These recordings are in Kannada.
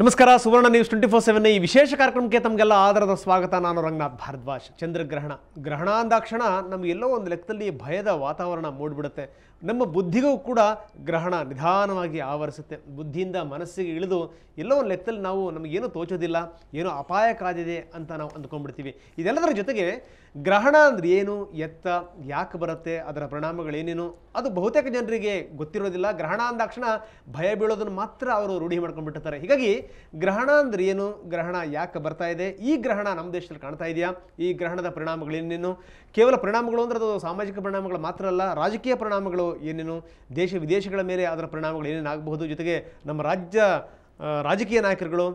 ನಮಸ್ಕಾರ ಸುವರ್ಣ ನ್ಯೂಸ್ 24/7 ಈ ವಿಶೇಷ ಕಾರ್ಯಕ್ರಮಕ್ಕೆ ತಮಗೆಲ್ಲ ಆದರದ ಸ್ವಾಗತ. ನಾನು ರಂಗನಾಥ್ ಭಾರದ್ವಾಜ್. ಚಂದ್ರಗ್ರಹಣ ಅಂದಾಕ್ಷಣ ನಮಗೆಲ್ಲೋ ಒಂದು ಲೆಕ್ಕದಲ್ಲಿ ಭಯದ ವಾತಾವರಣ ಮೂಡಿಬಿಡುತ್ತೆ. ನಮ್ಮ ಬುದ್ಧಿಗೂ ಕೂಡ ಗ್ರಹಣ ನಿಧಾನವಾಗಿ ಆವರಿಸುತ್ತೆ. ಬುದ್ಧಿಯಿಂದ ಮನಸ್ಸಿಗೆ ಇಳಿದು ಎಲ್ಲೋ ಒಂದು ಲೆಕ್ಕದಲ್ಲಿ ನಮಗೇನು ತೋಚೋದಿಲ್ಲ, ಏನೋ ಅಪಾಯ ಕಾದಿದೆ ಅಂತ ನಾವು ಅಂದ್ಕೊಂಡ್ಬಿಡ್ತೀವಿ. ಇದೆಲ್ಲದರ ಜೊತೆಗೆ ಗ್ರಹಣ ಅಂದರೆ ಏನು, ಎತ್ತ, ಯಾಕೆ ಬರುತ್ತೆ, ಅದರ ಪರಿಣಾಮಗಳೇನೇನು ಅದು ಬಹುತೇಕ ಜನರಿಗೆ ಗೊತ್ತಿರೋದಿಲ್ಲ. ಗ್ರಹಣ ಅಂದಾಕ್ಷಣ ಭಯ ಬೀಳೋದನ್ನು ಮಾತ್ರ ಅವರು ರೂಢಿ ಮಾಡ್ಕೊಂಡ್ಬಿಟ್ಟಿರ್ತಾರೆ. ಹೀಗಾಗಿ ಗ್ರಹಣ ಅಂದ್ರೆ ಏನು, ಗ್ರಹಣ ಯಾಕೆ ಬರ್ತಾ ಇದೆ, ಈ ಗ್ರಹಣ ನಮ್ಮ ದೇಶದಲ್ಲಿ ಕಾಣ್ತಾ ಇದೆಯಾ, ಈ ಗ್ರಹಣದ ಪರಿಣಾಮಗಳೇನೇನು, ಕೇವಲ ಪರಿಣಾಮಗಳು ಅಂದರೆ ಅದು ಸಾಮಾಜಿಕ ಪರಿಣಾಮಗಳು ಮಾತ್ರ ಅಲ್ಲ, ರಾಜಕೀಯ ಪರಿಣಾಮಗಳು ಏನೇನು, ದೇಶ ವಿದೇಶಗಳ ಮೇಲೆ ಅದರ ಪರಿಣಾಮಗಳು ಏನೇನಾಗಬಹುದು, ಜೊತೆಗೆ ನಮ್ಮ ರಾಜಕೀಯ ನಾಯಕರುಗಳು,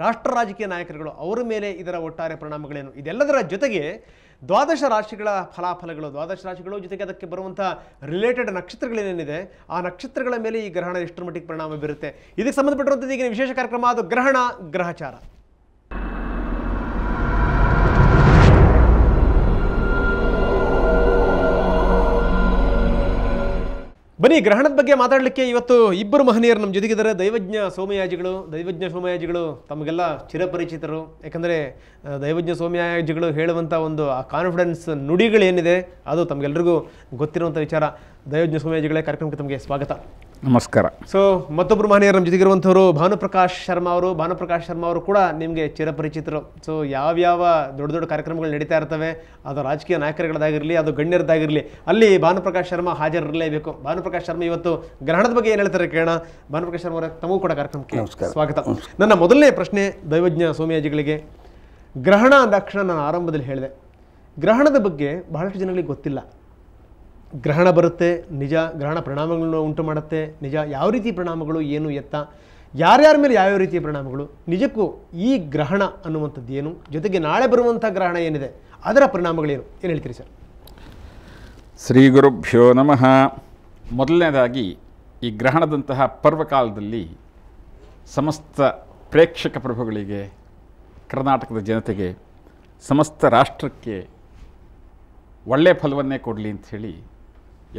ರಾಷ್ಟ್ರ ರಾಜಕೀಯ ನಾಯಕರುಗಳು ಅವರ ಮೇಲೆ ಇದರ ಒಟ್ಟಾರೆ ಪರಿಣಾಮಗಳೇನು, ಇದೆಲ್ಲದರ ಜೊತೆಗೆ ದ್ವಾದಶ ರಾಶಿಗಳ ಫಲಾಫಲಗಳು, ದ್ವಾದಶ ರಾಶಿಗಳು ಜೊತೆಗೆ ಅದಕ್ಕೆ ಬರುವಂಥ ರಿಲೇಟೆಡ್ ನಕ್ಷತ್ರಗಳೇನೇನಿದೆ ಆ ನಕ್ಷತ್ರಗಳ ಮೇಲೆ ಈ ಗ್ರಹಣ ಎಷ್ಟರ ಮಟ್ಟಿಗೆ ಪರಿಣಾಮ ಬೀರುತ್ತೆ, ಇದಕ್ಕೆ ಸಂಬಂಧಪಟ್ಟಿರುವಂಥದ್ದು ಈಗಿನ ವಿಶೇಷ ಕಾರ್ಯಕ್ರಮ. ಅದು ಗ್ರಹಣ ಗ್ರಹಚಾರ. ಬನ್ನಿ, ಗ್ರಹಣದ ಬಗ್ಗೆ ಮಾತಾಡಲಿಕ್ಕೆ ಇವತ್ತು ಇಬ್ಬರು ಮಹನೀಯರು ನಮ್ಮ ಜೊತೆಗಿದ್ದಾರೆ. ದೈವಜ್ಞ ಸೋಮಯಾಜಿಗಳು ತಮಗೆಲ್ಲ ಚಿರಪರಿಚಿತರು. ಯಾಕಂದರೆ ದೈವಜ್ಞ ಸೋಮಯಾಜಿಗಳು ಹೇಳುವಂಥ ಒಂದು ಆ ಕಾನ್ಫಿಡೆನ್ಸ್ ನುಡಿಗಳೇನಿದೆ ಅದು ತಮಗೆಲ್ಲರಿಗೂ ಗೊತ್ತಿರುವಂಥ ವಿಚಾರ. ದೈವಜ್ಞ ಸೋಮಯಾಜಿಗಳೇ, ಕಾರ್ಯಕ್ರಮಕ್ಕೆ ತಮಗೆ ಸ್ವಾಗತ. ನಮಸ್ಕಾರ. ಸೊ ಮತ್ತೊಬ್ಬರು ಮಹನೀಯರು ನಮ್ಮ ಜೊತೆಗಿರುವಂಥವರು ಭಾನುಪ್ರಕಾಶ್ ಶರ್ಮಾ ಅವರು ಕೂಡ ನಿಮಗೆ ಚಿರಪರಿಚಿತರು. ಸೊ ಯಾವ್ಯಾವ ದೊಡ್ಡ ದೊಡ್ಡ ಕಾರ್ಯಕ್ರಮಗಳು ನಡೀತಾ ಇರ್ತವೆ, ಅದು ರಾಜಕೀಯ ನಾಯಕರುಗಳದಾಗಿರಲಿ, ಅದು ಗಣ್ಯರದ್ದಾಗಿರಲಿ, ಅಲ್ಲಿ ಭಾನುಪ್ರಕಾಶ್ ಶರ್ಮಾ ಹಾಜರಿರಲೇಬೇಕು. ಭಾನುಪ್ರಕಾಶ್ ಶರ್ಮಾ ಇವತ್ತು ಗ್ರಹಣದ ಬಗ್ಗೆ ಏನು ಹೇಳ್ತಾರೆ ಕೇಳೋಣ. ಭಾನುಪ್ರಕಾಶ್ ಶರ್ಮಾ ಅವರೇ, ತಮಗೂ ಕೂಡ ಕಾರ್ಯಕ್ರಮಕ್ಕೆ ಸ್ವಾಗತ. ನನ್ನ ಮೊದಲನೇ ಪ್ರಶ್ನೆ ದೈವಜ್ಞ ಸೋಮಯಾಜಿಗಳಿಗೆ. ಗ್ರಹಣ ಅಂದಾಕ್ಷಣ ನಾನು ಆರಂಭದಲ್ಲಿ ಹೇಳಿದೆ, ಗ್ರಹಣದ ಬಗ್ಗೆ ಬಹಳಷ್ಟು ಜನಗಳಿಗೆ ಗೊತ್ತಿಲ್ಲ. ಗ್ರಹಣ ಬರುತ್ತೆ ನಿಜ, ಗ್ರಹಣ ಪರಿಣಾಮಗಳನ್ನು ಉಂಟು ಮಾಡುತ್ತೆ ನಿಜ, ಯಾವ ರೀತಿ ಪರಿಣಾಮಗಳು, ಏನು ಎತ್ತ, ಯಾರ್ಯಾರ ಮೇಲೆ ಯಾವ್ಯಾವ ರೀತಿಯ ಪರಿಣಾಮಗಳು, ನಿಜಕ್ಕೂ ಈ ಗ್ರಹಣ ಅನ್ನುವಂಥದ್ದು ಏನು, ಜೊತೆಗೆ ನಾಳೆ ಬರುವಂಥ ಗ್ರಹಣ ಏನಿದೆ ಅದರ ಪರಿಣಾಮಗಳೇನು, ಏನು ಹೇಳ್ತೀರಿ ಸರ್? ಶ್ರೀ ಗುರುಭ್ಯೋ ನಮಃ. ಮೊದಲನೇದಾಗಿ ಈ ಗ್ರಹಣದಂತಹ ಪರ್ವಕಾಲದಲ್ಲಿ ಸಮಸ್ತ ಪ್ರೇಕ್ಷಕ ಪ್ರಭುಗಳಿಗೆ, ಕರ್ನಾಟಕದ ಜನತೆಗೆ, ಸಮಸ್ತ ರಾಷ್ಟ್ರಕ್ಕೆ ಒಳ್ಳೆಯ ಫಲವನ್ನೇ ಕೊಡಲಿ ಅಂಥೇಳಿ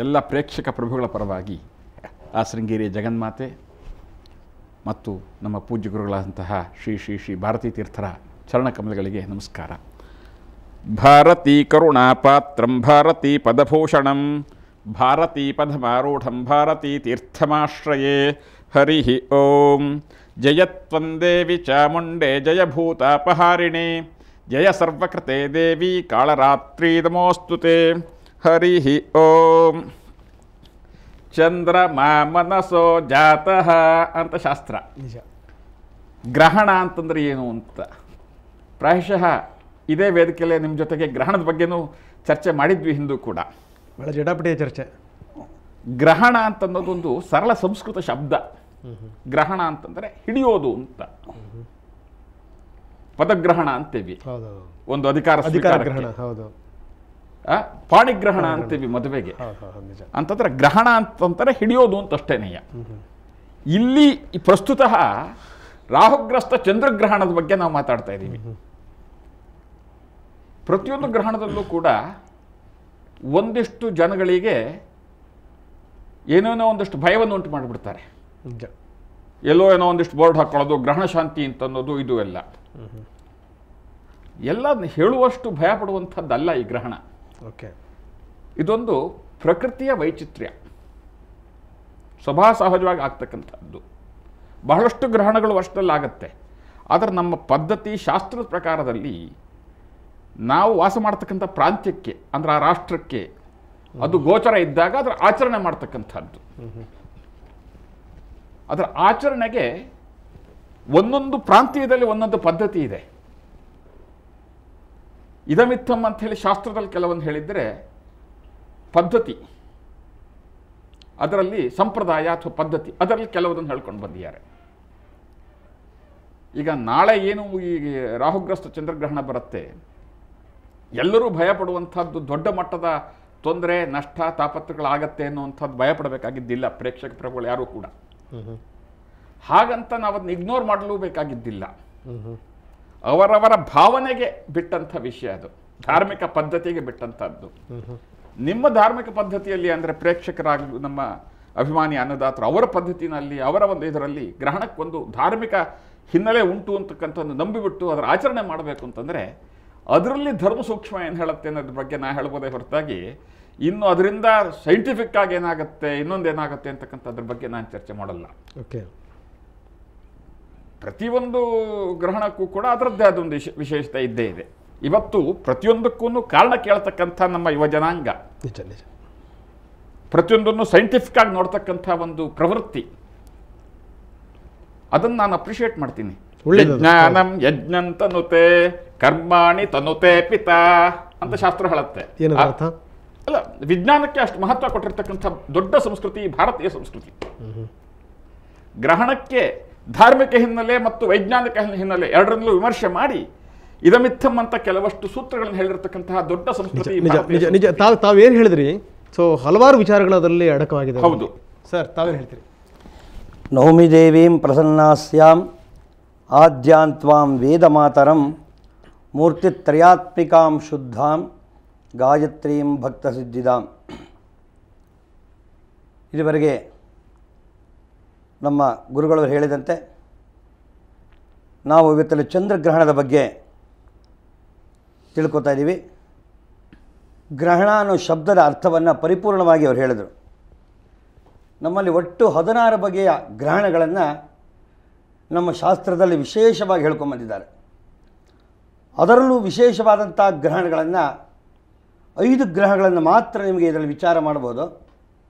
ಎಲ್ಲ ಪ್ರೇಕ್ಷಕ ಪ್ರಭುಗಳ ಪರವಾಗಿ ಆ ಶೃಂಗೇರಿಯ ಜಗನ್ಮಾತೆ ಮತ್ತು ನಮ್ಮ ಪೂಜ್ಯ ಗುರುಗಳಾದಂತಹ ಶ್ರೀ ಭಾರತೀ ತೀರ್ಥರ ಚರಣಕಮಲಗಳಿಗೆ ನಮಸ್ಕಾರ. ಭಾರತೀ ಕರುಣಾಪಾತ್ರಂ ಭಾರತೀ ಪದಭೂಷಣಂ ಭಾರತೀ ಪದಮಾರೂಢಂ ಭಾರತೀ ತೀರ್ಥಮಾಶ್ರಯೇ. ಹರಿ ಓಂ. ಜಯತ್ವಂದೇವಿ ಚಾಮುಂಡೆ ಜಯಭೂತಾಪಹಾರಿಣೆ ಜಯ ಸರ್ವಕೃತೆ ದೇವಿ ಕಾಳರಾತ್ರಿ ನಮೋಸ್ತುತೆ. ಹರಿ ಓಂ. ಚಂದ್ರಮಾ ಮನಸೋ ಜಾತಃ ಅಂತ ಶಾಸ್ತ್ರ. ನಿಜ. ಗ್ರಹಣ ಅಂತಂದ್ರೆ ಏನು ಅಂತ ಪ್ರಾಯಶಃ ಇದೇ ವೇದಿಕೆಯಲ್ಲೇ ನಿಮ್ಮ ಜೊತೆಗೆ ಗ್ರಹಣದ ಬಗ್ಗೆನೂ ಚರ್ಚೆ ಮಾಡಿದ್ವಿ ಹಿಂದೂ ಕೂಡ. ಬಹಳ ಜಟಾಪಟಿಯ ಚರ್ಚೆ. ಗ್ರಹಣ ಅಂತನ್ನೋದೊಂದು ಸರಳ ಸಂಸ್ಕೃತ ಶಬ್ದ. ಗ್ರಹಣ ಅಂತಂದರೆ ಹಿಡಿಯೋದು ಅಂತ. ಪದಗ್ರಹಣ ಅಂತೇವಿ ಒಂದು ಅಧಿಕಾರ ಗ್ರಹಣ, ಹೌದು. ಪಾಣಿಗ್ರಹಣ ಅಂತೀವಿ ಮದುವೆಗೆ. ಅಂತಂದ್ರೆ ಗ್ರಹಣ ಅಂತಂತಾರೆ ಹಿಡಿಯೋದು ಅಂತ ಅಷ್ಟೇನೆಯ. ಇಲ್ಲಿ ಪ್ರಸ್ತುತ ರಾಹುಗ್ರಸ್ತ ಚಂದ್ರಗ್ರಹಣದ ಬಗ್ಗೆ ನಾವು ಮಾತಾಡ್ತಾ ಇದ್ದೀವಿ. ಪ್ರತಿಯೊಂದು ಗ್ರಹಣದಲ್ಲೂ ಕೂಡ ಒಂದಿಷ್ಟು ಜನಗಳಿಗೆ ಏನೇನೋ ಒಂದಷ್ಟು ಭಯವನ್ನು ಉಂಟು ಮಾಡಿಬಿಡ್ತಾರೆ. ಎಲ್ಲೋ ಏನೋ ಒಂದಿಷ್ಟು ಬೋರ್ಡ್ ಹಾಕೊಳ್ಳೋದು, ಗ್ರಹಣ ಶಾಂತಿ ಅಂತ ಅನ್ನೋದು, ಇದು ಎಲ್ಲ ಹೇಳುವಷ್ಟು ಭಯ ಪಡುವಂಥದ್ದಲ್ಲ ಈ ಗ್ರಹಣ. ಓಕೆ. ಇದೊಂದು ಪ್ರಕೃತಿಯ ವೈಚಿತ್ರ್ಯ, ಸ್ವಭಾವ ಸಹಜವಾಗಿ ಆಗ್ತಕ್ಕಂಥದ್ದು. ಬಹಳಷ್ಟು ಗ್ರಹಣಗಳು ವರ್ಷದಲ್ಲಾಗತ್ತೆ. ಆದರೆ ನಮ್ಮ ಪದ್ಧತಿ ಶಾಸ್ತ್ರದ ಪ್ರಕಾರದಲ್ಲಿ ನಾವು ವಾಸ ಮಾಡ್ತಕ್ಕಂಥ ಪ್ರಾಂತ್ಯಕ್ಕೆ ಅಂದರೆ ಆ ರಾಷ್ಟ್ರಕ್ಕೆ ಅದು ಗೋಚರ ಇದ್ದಾಗ ಅದರ ಆಚರಣೆ ಮಾಡ್ತಕ್ಕಂಥದ್ದು. ಅದರ ಆಚರಣೆಗೆ ಒಂದೊಂದು ಪ್ರಾಂತ್ಯದಲ್ಲಿ ಒಂದೊಂದು ಪದ್ಧತಿ ಇದೆ. ಇದಮಿತ್ತಮ್ ಅಂತ ಹೇಳಿ ಶಾಸ್ತ್ರದಲ್ಲಿ ಕೆಲವೊಂದು ಹೇಳಿದರೆ ಪದ್ಧತಿ, ಅದರಲ್ಲಿ ಸಂಪ್ರದಾಯ ಅಥವಾ ಪದ್ಧತಿ, ಅದರಲ್ಲಿ ಕೆಲವೊಂದನ್ನು ಹೇಳ್ಕೊಂಡು ಬಂದಿದ್ದಾರೆ. ಈಗ ನಾಳೆ ಏನು ಈ ರಾಹುಗ್ರಸ್ತ ಚಂದ್ರಗ್ರಹಣ ಬರುತ್ತೆ, ಎಲ್ಲರೂ ಭಯಪಡುವಂಥದ್ದು ದೊಡ್ಡ ಮಟ್ಟದ ತೊಂದರೆ, ನಷ್ಟ, ತಾಪತ್ರಗಳಾಗತ್ತೆ ಅನ್ನುವಂಥದ್ದು ಭಯಪಡಬೇಕಾಗಿದ್ದಿಲ್ಲ ಪ್ರೇಕ್ಷಕ ಪ್ರಭುಗಳು ಯಾರೂ ಕೂಡ. ಹಾಗಂತ ನಾವು ಅದನ್ನ ಇಗ್ನೋರ್ ಮಾಡಲೂ ಬೇಕಾಗಿದ್ದಿಲ್ಲ. ಅವರವರ ಭಾವನೆಗೆ ಬಿಟ್ಟಂಥ ವಿಷಯ ಅದು, ಧಾರ್ಮಿಕ ಪದ್ಧತಿಗೆ ಬಿಟ್ಟಂಥದ್ದು. ನಿಮ್ಮ ಧಾರ್ಮಿಕ ಪದ್ಧತಿಯಲ್ಲಿ ಅಂದರೆ ಪ್ರೇಕ್ಷಕರಾಗಲಿ ನಮ್ಮ ಅಭಿಮಾನಿ ಅನ್ನದಾತರು ಅವರ ಪದ್ಧತಿನಲ್ಲಿ ಅವರ ಒಂದು ಇದರಲ್ಲಿ ಗ್ರಹಣಕ್ಕೊಂದು ಧಾರ್ಮಿಕ ಹಿನ್ನೆಲೆ ಉಂಟು ಅಂತಕ್ಕಂಥದ್ದು ನಂಬಿಬಿಟ್ಟು ಅದರ ಆಚರಣೆ ಮಾಡಬೇಕು ಅಂತಂದರೆ ಅದರಲ್ಲಿ ಧರ್ಮ ಸೂಕ್ಷ್ಮ ಏನು ಹೇಳುತ್ತೆ ಅನ್ನೋದ್ರ ಬಗ್ಗೆ ನಾ ಹೇಳ್ಬೋದೇ ಹೊರತಾಗಿ ಇನ್ನು ಅದರಿಂದ ಸೈಂಟಿಫಿಕ್ ಆಗಿ ಏನಾಗುತ್ತೆ ಇನ್ನೊಂದೇನಾಗುತ್ತೆ ಅಂತಕ್ಕಂಥದ್ರ ಬಗ್ಗೆ ನಾನು ಚರ್ಚೆ ಮಾಡಲ್ಲ. ಓಕೆ, ಪ್ರತಿಯೊಂದು ಗ್ರಹಣಕ್ಕೂ ಕೂಡ ಅದರದ್ದೇ ಅದೊಂದು ವಿಶೇಷತೆ ಇದ್ದೇ ಇದೆ. ಇವತ್ತು ಪ್ರತಿಯೊಂದಕ್ಕೂ ಕಾರಣ ಕೇಳ್ತಕ್ಕಂಥ ನಮ್ಮ ಯುವ ಜನಾಂಗ ನಿಜ ನಿಜ ಪ್ರತಿಯೊಂದನ್ನು ಸೈಂಟಿಫಿಕ್ ಆಗಿ ನೋಡ್ತಕ್ಕಂಥ ಒಂದು ಪ್ರವೃತ್ತಿ, ಅದನ್ನು ನಾನು ಅಪ್ರಿಷಿಯೇಟ್ ಮಾಡ್ತೀನಿ. ಜ್ಞಾನಂ ಯಜ್ಞಂತನುತೆ ಕರ್ಮಾಣಿ ತನುತೆ ಪಿತಾ ಅಂತ ಶಾಸ್ತ್ರ ಹೇಳುತ್ತೆ. ಅಲ್ಲ, ವಿಜ್ಞಾನಕ್ಕೆ ಅಷ್ಟು ಮಹತ್ವ ಕೊಟ್ಟಿರ್ತಕ್ಕಂಥ ದೊಡ್ಡ ಸಂಸ್ಕೃತಿ ಭಾರತೀಯ ಸಂಸ್ಕೃತಿ. ಗ್ರಹಣಕ್ಕೆ ಧಾರ್ಮಿಕ ಹಿನ್ನೆಲೆ ಮತ್ತು ವೈಜ್ಞಾನಿಕ ಹಿನ್ನೆಲೆ ಎರಡರಲ್ಲೂ ವಿಮರ್ಶೆ ಮಾಡಿ ಇದಮಿತ್ತಂ ಅಂತ ಕೆಲವಷ್ಟು ಸೂತ್ರಗಳನ್ನು ಹೇಳಿರ್ತಕ್ಕಂತಹ ದೊಡ್ಡ ಸಂಸ್ಕೃತಿ. ನಿಜ ತಾವೇನು ಹೇಳಿದ್ರಿ, ಸೊ ಹಲವಾರು ವಿಚಾರಗಳು ಅದರಲ್ಲಿ ಅಡಕವಾಗಿದೆ. ಹೌದು ಸರ್, ತಾವೇನು ಹೇಳ್ತೀರಿ? ನೌಮಿ ದೇವೀಂ ಪ್ರಸನ್ನಾಸ್ಯಾಂ ಆದ್ಯಾಂತ್ವಾಂ ವೇದ ಮಾತರಂ ಮೂರ್ತಿತ್ರಯಾತ್ಮಿಕಾಂ ಶುದ್ಧಾಂ ಗಾಯತ್ರೀಂ ಭಕ್ತ ಸಿದ್ಧಿದಾಂ. ಇದುವರೆಗೆ ನಮ್ಮ ಗುರುಗಳು ಹೇಳಿದಂತೆ ನಾವು ಇವತ್ತಲ್ಲಿ ಚಂದ್ರಗ್ರಹಣದ ಬಗ್ಗೆ ತಿಳ್ಕೊತಾ ಇದ್ದೀವಿ. ಗ್ರಹಣ ಅನ್ನೋ ಶಬ್ದದ ಅರ್ಥವನ್ನು ಪರಿಪೂರ್ಣವಾಗಿ ಅವರು ಹೇಳಿದರು. ನಮ್ಮಲ್ಲಿ ಒಟ್ಟು 16 ಬಗೆಯ ಗ್ರಹಣಗಳನ್ನು ನಮ್ಮ ಶಾಸ್ತ್ರದಲ್ಲಿ ವಿಶೇಷವಾಗಿ ಹೇಳ್ಕೊಂಬಂದಿದ್ದಾರೆ. ಅದರಲ್ಲೂ ವಿಶೇಷವಾದಂಥ ಗ್ರಹಣಗಳನ್ನು 5 ಗ್ರಹಗಳನ್ನು ಮಾತ್ರ ನಿಮಗೆ ಇದರಲ್ಲಿ ವಿಚಾರ ಮಾಡ್ಬೋದು.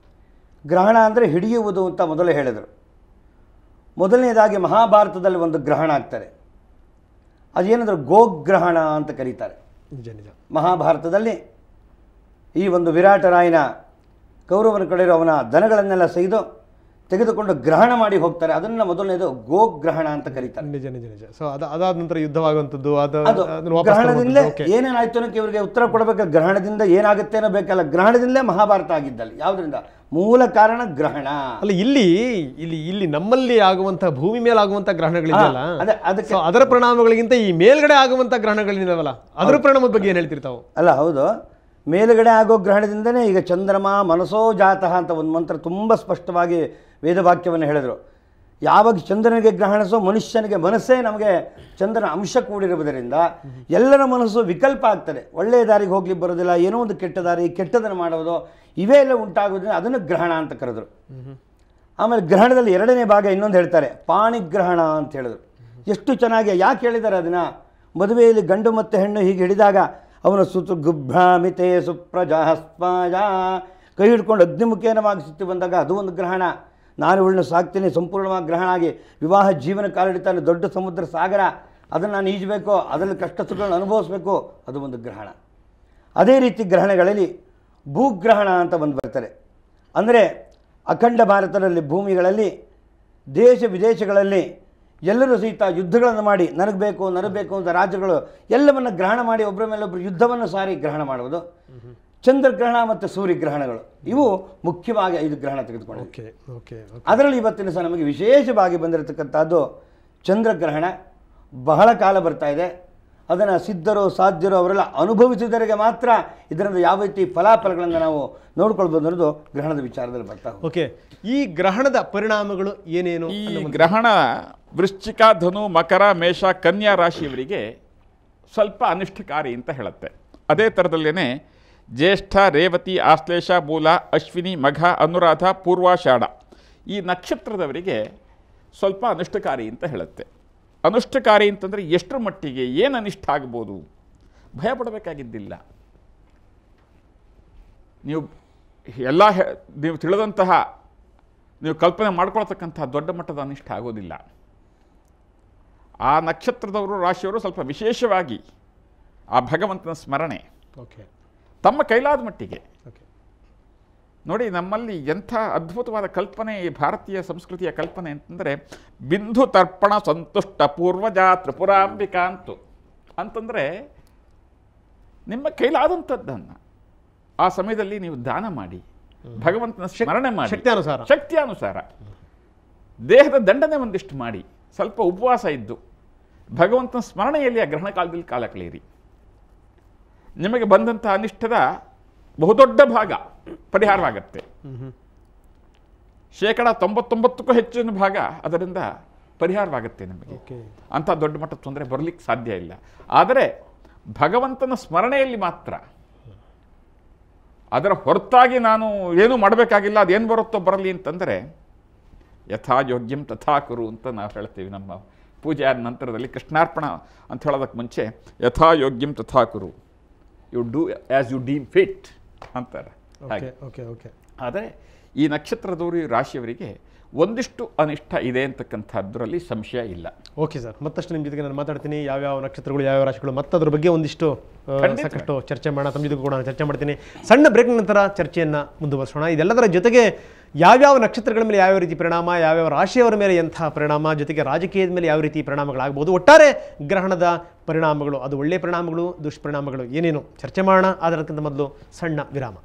ಗ್ರಹಣ ಅಂದರೆ ಹಿಡಿಯುವುದು ಅಂತ ಮೊದಲೇ ಹೇಳಿದರು. ಮೊದಲನೇದಾಗಿ ಮಹಾಭಾರತದಲ್ಲಿ ಒಂದು ಗ್ರಹಣ ಆಗ್ತಾರೆ, ಅದೇನಾದರೂ ಗೋಗ್ರಹಣ ಅಂತ ಕರೀತಾರೆ. ನಿಜ ನಿಜ ಮಹಾಭಾರತದಲ್ಲಿ ಈ ಒಂದು ವಿರಾಟರಾಯನ ಕೌರವನ ಕಡೆಯರು ಅವನ ದನಗಳನ್ನೆಲ್ಲ ಸೈದು ತೆಗೆದುಕೊಂಡು ಗ್ರಹಣ ಮಾಡಿ ಹೋಗ್ತಾರೆ. ಅದನ್ನು ಮೊದಲನೇದು ಗೋಗ್ರಹಣ ಅಂತ ಕರೀತಾರೆ. ನಿಜ ನಿಜ ನಿಜ ಸೊ ಅದಾದ ನಂತರ ಯುದ್ಧವಾಗುವಂಥದ್ದು, ಗ್ರಹಣದಿಂದಲೇ ಏನೇನಾಯ್ತು ಅನ್ನೋಕ್ಕೆ ಇವರಿಗೆ ಉತ್ತರ ಕೊಡಬೇಕು. ಗ್ರಹಣದಿಂದ ಏನಾಗುತ್ತೆ ಅನ್ನೋ ಬೇಕಲ್ಲ. ಗ್ರಹಣದಿಂದಲೇ ಮಹಾಭಾರತ ಆಗಿದ್ದಲ್ಲಿ ಯಾವುದರಿಂದ ಮೂಲ ಕಾರಣ ಗ್ರಹಣ. ಅಲ್ಲ, ಇಲ್ಲಿ ನಮ್ಮಲ್ಲಿ ಆಗುವಂತ ಭೂಮಿ ಮೇಲೆ ಆಗುವಂತ ಗ್ರಹಣಗಳಿದೆಯಲ್ಲ, ಅದಕ್ಕೆ ಅದರ ಪರಿಣಾಮಗಳಿಗಿಂತ ಈ ಮೇಲ್ಗಡೆ ಆಗುವಂತ ಗ್ರಹಣಗಳಿದಾವಲ್ಲ ಅದರ ಪರಿಣಾಮದ ಬಗ್ಗೆ ಏನು ಹೇಳ್ತಿರ್ತಾವೆ? ಅಲ್ಲ, ಹೌದು, ಮೇಲುಗಡೆ ಆಗೋ ಗ್ರಹಣದಿಂದನೇ ಈಗ ಚಂದ್ರಮ ಮನಸೋ ಜಾತಃ ಅಂತ ಒಂದು ಮಂತ್ರ ತುಂಬ ಸ್ಪಷ್ಟವಾಗಿ ವೇದವಾಕ್ಯವನ್ನು ಹೇಳಿದರು. ಯಾವಾಗ ಚಂದ್ರನಿಗೆ ಗ್ರಹಣಿಸೋ ಮನುಷ್ಯನಿಗೆ ಮನಸ್ಸೇ ನಮಗೆ ಚಂದ್ರನ ಅಂಶ ಕೂಡಿರುವುದರಿಂದ ಎಲ್ಲರ ಮನಸ್ಸು ವಿಕಲ್ಪ ಆಗ್ತದೆ. ಒಳ್ಳೆಯ ದಾರಿಗೆ ಹೋಗ್ಲಿಕ್ಕೆ ಬರೋದಿಲ್ಲ, ಏನೋ ಒಂದು ಕೆಟ್ಟ ದಾರಿ, ಕೆಟ್ಟದನ್ನು ಮಾಡೋದು, ಇವೇ ಎಲ್ಲ ಉಂಟಾಗೋದ್ರಿಂದ ಅದನ್ನು ಗ್ರಹಣ ಅಂತ ಕರೆದರು. ಆಮೇಲೆ ಗ್ರಹಣದಲ್ಲಿ 2ನೇ ಭಾಗ ಇನ್ನೊಂದು ಹೇಳ್ತಾರೆ, ಪಾಣಿಗ್ರಹಣ ಅಂತ ಹೇಳಿದ್ರು. ಎಷ್ಟು ಚೆನ್ನಾಗಿ ಯಾಕೆ ಹೇಳಿದ್ದಾರೆ ಅದನ್ನು? ಮದುವೆಯಲ್ಲಿ ಗಂಡು ಮತ್ತು ಹೆಣ್ಣು ಹೀಗೆ ಹಿಡಿದಾಗ ಅವನು ಗುಭ್ರಾಮಿತೆ ಸುಪ್ರಜಾಸ್ಪಾಜ ಕೈ ಹಿಡ್ಕೊಂಡು ಅಗ್ನಿಮುಖೇನವಾಗಿ ಸುತ್ತಿ ಬಂದಾಗ ಅದು ಒಂದು ಗ್ರಹಣ. ನಾನು ಇವಳನ್ನ ಸಾಕ್ತೀನಿ, ಸಂಪೂರ್ಣವಾಗಿ ಗ್ರಹಣ ಆಗಿ ವಿವಾಹ ಜೀವನ ಕಾಲಿಡ್ತಾನೆ, ದೊಡ್ಡ ಸಮುದ್ರ ಸಾಗರ, ಅದನ್ನು ನಾನು ಈಜಬೇಕು, ಅದರಲ್ಲಿ ಕಷ್ಟ ಸುಖಗಳನ್ನು ಅನುಭವಿಸ್ಬೇಕು, ಅದು ಒಂದು ಗ್ರಹಣ. ಅದೇ ರೀತಿ ಗ್ರಹಣಗಳಲ್ಲಿ ಭೂಗ್ರಹಣ ಅಂತ ಬಂದು ಬರ್ತಾರೆ. ಅಂದರೆ ಅಖಂಡ ಭಾರತದಲ್ಲಿ ಭೂಮಿಗಳಲ್ಲಿ ದೇಶ ವಿದೇಶಗಳಲ್ಲಿ ಎಲ್ಲರೂ ಸಹಿತ ಯುದ್ಧಗಳನ್ನು ಮಾಡಿ ನನಗೆ ಬೇಕು ಅಂತ ರಾಜ್ಯಗಳು ಎಲ್ಲವನ್ನು ಗ್ರಹಣ ಮಾಡಿ ಒಬ್ಬರ ಮೇಲೊಬ್ಬರು ಯುದ್ಧವನ್ನು ಸಾರಿ ಗ್ರಹಣ ಮಾಡುವುದು. ಚಂದ್ರಗ್ರಹಣ ಮತ್ತು ಸೂರ್ಯಗ್ರಹಣಗಳು ಇವು ಮುಖ್ಯವಾಗಿ 5 ಗ್ರಹಣ ತೆಗೆದುಕೊಂಡು. ಅದರಲ್ಲಿ ಇವತ್ತಿನ ಸಹ ನಮಗೆ ವಿಶೇಷವಾಗಿ ಬಂದಿರತಕ್ಕಂಥದ್ದು ಚಂದ್ರಗ್ರಹಣ. ಬಹಳ ಕಾಲ ಬರ್ತಾ ಇದೆ. ಅದನ್ನು ಸಿದ್ಧರು ಸಾಧ್ಯರು ಅವರೆಲ್ಲ ಅನುಭವಿಸಿದವರಿಗೆ ಮಾತ್ರ ಇದರಿಂದ ಯಾವ ರೀತಿ ಫಲಾಫಲಗಳನ್ನು ನಾವು ನೋಡ್ಕೊಳ್ಬೋದು ಅನ್ನೋದು ಗ್ರಹಣದ ವಿಚಾರದಲ್ಲಿ ಬರ್ತಾ. ಓಕೆ, ಈ ಗ್ರಹಣದ ಪರಿಣಾಮಗಳು ಏನೇನು? ಈ ಗ್ರಹಣ ವೃಶ್ಚಿಕ, ಧನು, ಮಕರ, ಮೇಷ, ಕನ್ಯಾ ರಾಶಿಯವರಿಗೆ ಸ್ವಲ್ಪ ಅನಿಷ್ಟಕಾರಿ ಅಂತ ಹೇಳುತ್ತೆ. ಅದೇ ಥರದಲ್ಲೇ ಜ್ಯೇಷ್ಠ, ರೇವತಿ, ಆಶ್ಲೇಷ, ಮೂಲ, ಅಶ್ವಿನಿ, ಮಘ, ಅನುರಾಧ, ಪೂರ್ವಾಷಾಢ ಈ ನಕ್ಷತ್ರದವರಿಗೆ ಸ್ವಲ್ಪ ಅನಿಷ್ಟಕಾರಿ ಅಂತ ಹೇಳುತ್ತೆ. ಅನಿಷ್ಟಕಾರಿ ಅಂತಂದರೆ ಎಷ್ಟರ ಮಟ್ಟಿಗೆ ಏನು ಅನಿಷ್ಟ ಆಗ್ಬೋದು? ಭಯಪಡಬೇಕಾಗಿದ್ದಿಲ್ಲ. ನೀವು ತಿಳಿದಂತಹ, ನೀವು ಕಲ್ಪನೆ ಮಾಡ್ಕೊಳ್ತಕ್ಕಂತಹ ದೊಡ್ಡ ಮಟ್ಟದ ಅನಿಷ್ಟ ಆಗೋದಿಲ್ಲ. ಆ ನಕ್ಷತ್ರದವರು ರಾಶಿಯವರು ಸ್ವಲ್ಪ ವಿಶೇಷವಾಗಿ ಆ ಭಗವಂತನ ಸ್ಮರಣೆ ತಮ್ಮ ಕೈಲಾದ ಮಟ್ಟಿಗೆ ನೋಡಿ. ನಮ್ಮಲ್ಲಿ ಎಂಥ ಅದ್ಭುತವಾದ ಕಲ್ಪನೆ ಈ ಭಾರತೀಯ ಸಂಸ್ಕೃತಿಯ ಕಲ್ಪನೆ ಅಂತಂದರೆ ಬಿಂದು ತರ್ಪಣ ಸಂತುಷ್ಟ ಪೂರ್ವಜ ತ್ರಿಪುರಾಂಬಿಕಾ ಅಂತಂದರೆ ನಿಮ್ಮ ಕೈಲಾದಂಥದ್ದನ್ನು ಆ ಸಮಯದಲ್ಲಿ ನೀವು ದಾನ ಮಾಡಿ, ಭಗವಂತನ ಸ್ಮರಣೆ ಮಾಡಿ, ಶಕ್ತಿಯಾನುಸಾರ ದೇಹದ ದಂಡನೆ ಒಂದಿಷ್ಟು ಮಾಡಿ, ಸ್ವಲ್ಪ ಉಪವಾಸ ಇದ್ದು ಭಗವಂತನ ಸ್ಮರಣೆಯಲ್ಲಿ ಆ ಗ್ರಹಣ ಕಾಲದಲ್ಲಿ ಕಾಲ ಕಳೆಯಿರಿ. ನಿಮಗೆ ಬಂದಂಥ ಅನಿಷ್ಟದ ಬಹುದೊಡ್ಡ ಭಾಗ ಪರಿಹಾರವಾಗತ್ತೆ. 99%ಕ್ಕೂ ಹೆಚ್ಚಿನ ಭಾಗ ಅದರಿಂದ ಪರಿಹಾರವಾಗುತ್ತೆ ನಮಗೆ. ಓಕೆ. ಅಂಥ ದೊಡ್ಡ ಮಟ್ಟದ ತೊಂದರೆ ಬರಲಿಕ್ಕೆ ಸಾಧ್ಯ ಇಲ್ಲ. ಆದರೆ ಭಗವಂತನ ಸ್ಮರಣೆಯಲ್ಲಿ ಮಾತ್ರ, ಅದರ ಹೊರತಾಗಿ ನಾನು ಏನೂ ಮಾಡಬೇಕಾಗಿಲ್ಲ, ಅದೇನು ಬರುತ್ತೋ ಬರಲಿ ಅಂತಂದರೆ ಯಥಾ ಯೋಗ್ಯಂ ತಥಾ ಕುರು ಅಂತ ನಾವು ಹೇಳ್ತೀವಿ. ನಮ್ಮ ಪೂಜೆ ಆದ ನಂತರದಲ್ಲಿ ಕೃಷ್ಣಾರ್ಪಣ ಅಂತ ಹೇಳೋದಕ್ಕೆ ಮುಂಚೆ ಯಥಾ ಯೋಗ್ಯಂ ತಥಾ ಕುರು, you do as you deem fit ಅಂತಾರೆ. ಹಾಗೆ ಓಕೆ ಓಕೆ. ಆದರೆ ಈ ನಕ್ಷತ್ರದವರು, ಈ ರಾಶಿಯವರಿಗೆ ಒಂದಿಷ್ಟು ಅನಿಷ್ಟ ಇದೆ ಅಂತಕ್ಕಂಥದ್ರಲ್ಲಿ ಸಂಶಯ ಇಲ್ಲ. ಓಕೆ ಸರ್, ಮತ್ತಷ್ಟು ನಿಮ್ಮ ಜೊತೆಗೆ ನಾನು ಮಾತಾಡ್ತೀನಿ ಯಾವ್ಯಾವ ನಕ್ಷತ್ರಗಳು, ಯಾವ್ಯಾವ ರಾಶಿಗಳು, ಮತ್ತು ಅದ್ರ ಬಗ್ಗೆ ಒಂದಿಷ್ಟು ಸಾಕಷ್ಟು ಚರ್ಚೆ ಮಾಡೋಣ. ತಮ್ಮ ಜೊತೆಗೂ ಕೂಡ ನಾನು ಚರ್ಚೆ ಮಾಡ್ತೀನಿ. ಸಣ್ಣ ಬ್ರೇಕ್ ನಂತರ ಚರ್ಚೆಯನ್ನು ಮುಂದುವರಿಸೋಣ. ಇದೆಲ್ಲದರ ಜೊತೆಗೆ ಯಾವ್ಯಾವ ನಕ್ಷತ್ರಗಳ ಮೇಲೆ ಯಾವ್ಯಾವ ರೀತಿ ಪರಿಣಾಮ, ಯಾವ್ಯಾವ ರಾಶಿಯವರ ಮೇಲೆ ಎಂಥ ಪರಿಣಾಮ, ಜೊತೆಗೆ ರಾಜಕೀಯದ ಮೇಲೆ ಯಾವ ರೀತಿ ಪರಿಣಾಮಗಳಾಗಬಹುದು, ಒಟ್ಟಾರೆ ಗ್ರಹಣದ ಪರಿಣಾಮಗಳು, ಅದು ಒಳ್ಳೆಯ ಪರಿಣಾಮಗಳು, ದುಷ್ಪರಿಣಾಮಗಳು ಏನೇನು ಚರ್ಚೆ ಮಾಡೋಣ. ಅದಕ್ಕಿಂತ ಮೊದಲು ಸಣ್ಣ ವಿರಾಮ.